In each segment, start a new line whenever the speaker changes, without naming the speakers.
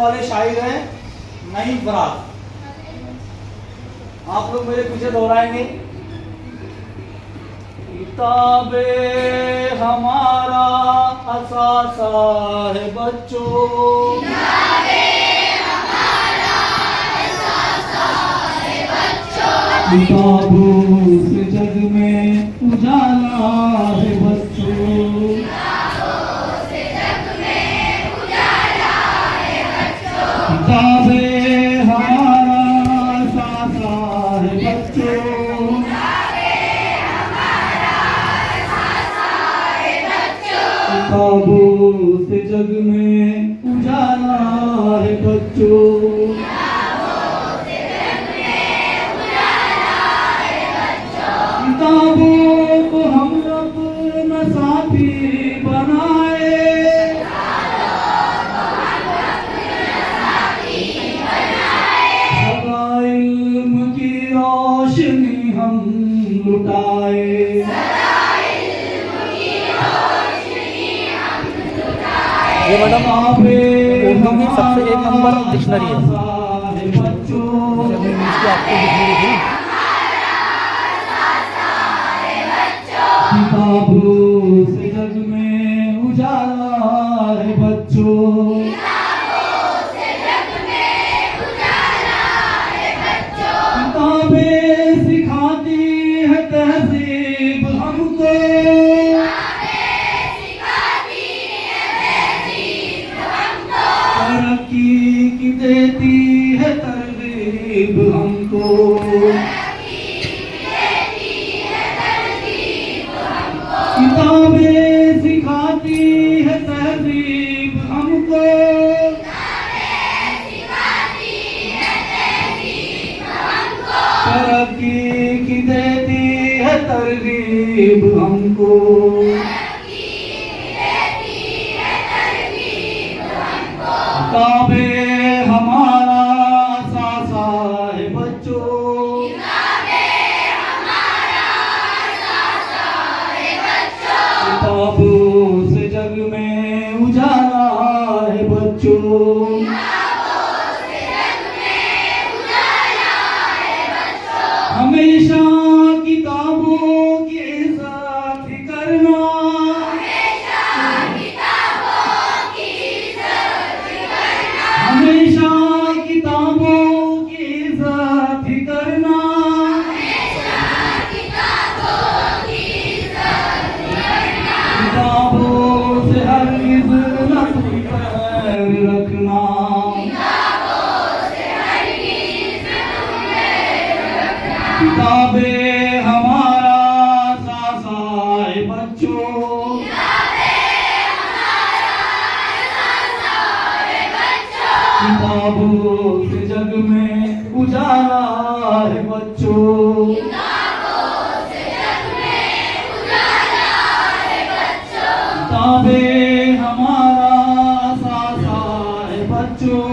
वाले शायर हैं नई बरात। आप लोग मेरे पीछे दोहराएंगे। किताबे हमारा असासा है बच्चों, किताबे हमारा असासा है बच्चों, किताबों से जग में उजाला है बच्चों, किताबों से जग में उजाला है बच्चों, किताबे हमारा असासा है बच्चों, किताबों से जग में उजाला है बच्चों, किताबों से जग में उजाला है बच्चों, किताबों को हम अपना साथी बनाए, सदा इल्म की रोशनी हम लुटाए,
ये मैडम उर्दू की सबसे एक नंबर डिक्शनरी है, जैसे अभी इंग्लिश की आपको डिक्शनरी थी।
किताबों से जग में उजाला है बच्चों, किताबों से जग में उजाला है बच्चों, किताबें सिखाती है तहजीब हमको, तरक्की की देती है तरगीब हमको, किताबें सिखाती है तहजीब हमको, तरक्की की देती है तरगीब हमको, किताबें हमारा असासा है बच्चों, किताबें हमारा असासा है बच्चों, किताबों से जग में उजाला है बच्चों, किताबों से जग में उजाला है बच्चों, हमेशा किताबों की इज्जत करना, हमेशा किताबों की इज्जत करना, किताबों से हरगिज़ न तुम पैर रखना, किताबें हमारा सासा है बच्चों, किताबों से जग में उजाला है बच्चों, किताबों से जग में उजाला है बच्चों, किताबें हमारा असासा है बच्चों, किताबें हमारा असासा है बच्चों,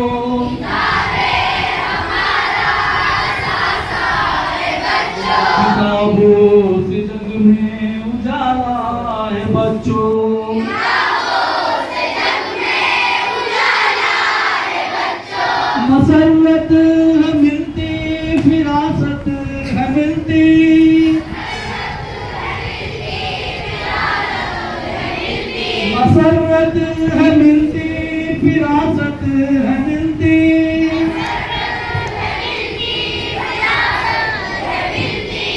किताबों से जग में उजाला है बच्चों, मसरत है मिलती फिरासत है मिलती, मसरत है मिलती फिरासत है मिलती,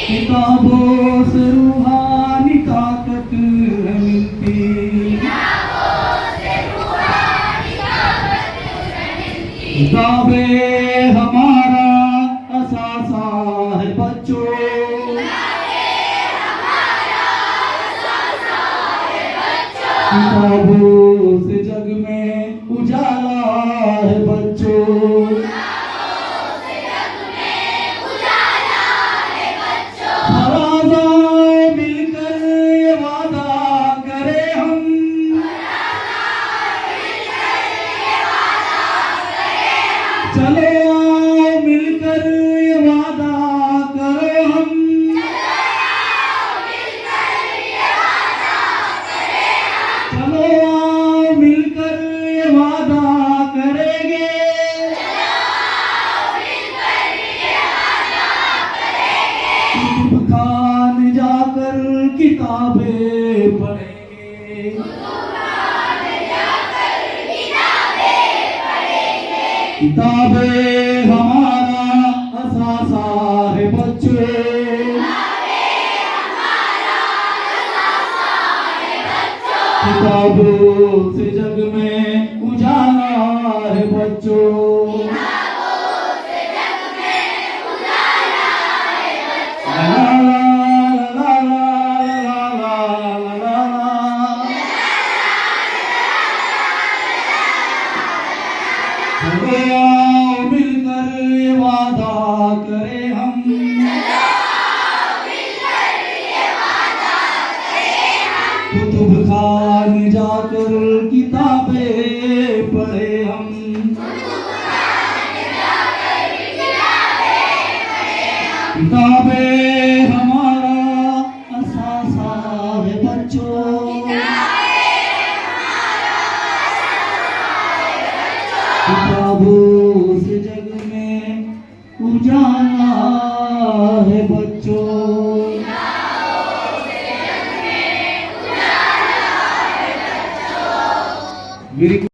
किताबों से रूहानी ताकत है मिलती, किताबें हमारा असासा है बच्चों, किताबों से जग में उजाला है बच्चों, फराज़ा मिलकर ये वादा करे हम, चलो आओ मिलकर ये वादा करो हम, चलो आओ किताबें पढ़ेंगे, किताबें हमारा असासा है बच्चों, किताबों से जग में उजाला है बच्चों, आओ मिलकर ये वादा करें हम, कुतुब खान जाकर किताबें पढ़े हम, किताबें हमारा असासा है बच्चों, किताबों से जग में उजाला है बच्चों, वेरी गुड।